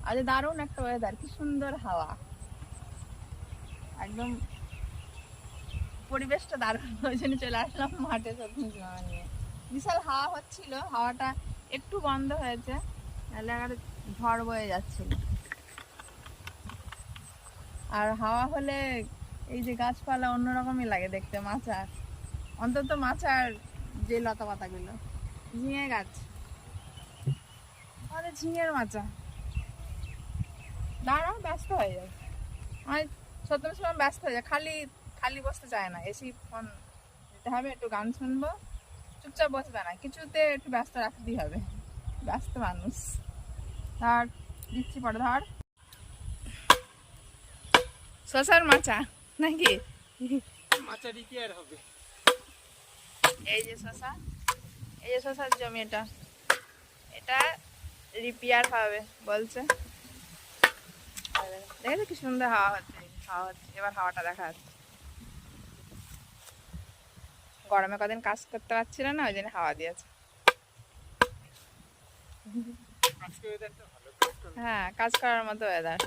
আজ দারুণ একটা ওয়েদার, কি সুন্দর হাওয়া, একদম পরিবেশটা দারুণ। ওই জন্য চলে আসলাম মাঠে সবজি নিয়ে। বিশাল হাওয়া হচ্ছিল, হাওয়াটা একটু বন্ধ হয়েছে, নাহলে আর ঝড় বয়ে যাচ্ছিল। আর হাওয়া হলে এই যে গাছপালা অন্যরকমই লাগে দেখতে। মাচার, অন্তত মাচার যে লতা পাতাগুলো, ঝিঙে গাছ, আমাদের ঝিঙের মাচা। দাঁড়াও, ব্যস্ত হয়ে যায়, আমি সত্যি সময় ব্যস্ত হয়ে যায়, খালি খালি বসতে চায় না। এসি ফোন দিতে হবে, একটু গান শুনবো, চুপচাপ বসবে না, কিছুতে একটু ব্যস্ত রাখতেই হবে, ব্যস্ত মানুষ। ধর দিচ্ছি, পরে ধর শশার মাচা নাকি, মাচা দিতে আর হবে। এই যে শশা, এই যে শশার জমি, এটা এটা রিপেয়ার হবে বলছে। দেখেছো কি সুন্দর হাওয়া হচ্ছে, হাওয়া হচ্ছে, এবার হাওয়াটা দেখা যাচ্ছে। গরমে কদিন কাজ করতে পারছিল না, ওই জন্য হাওয়া দিয়েছে। হ্যাঁ, কাজ করার মতো ওয়েদার।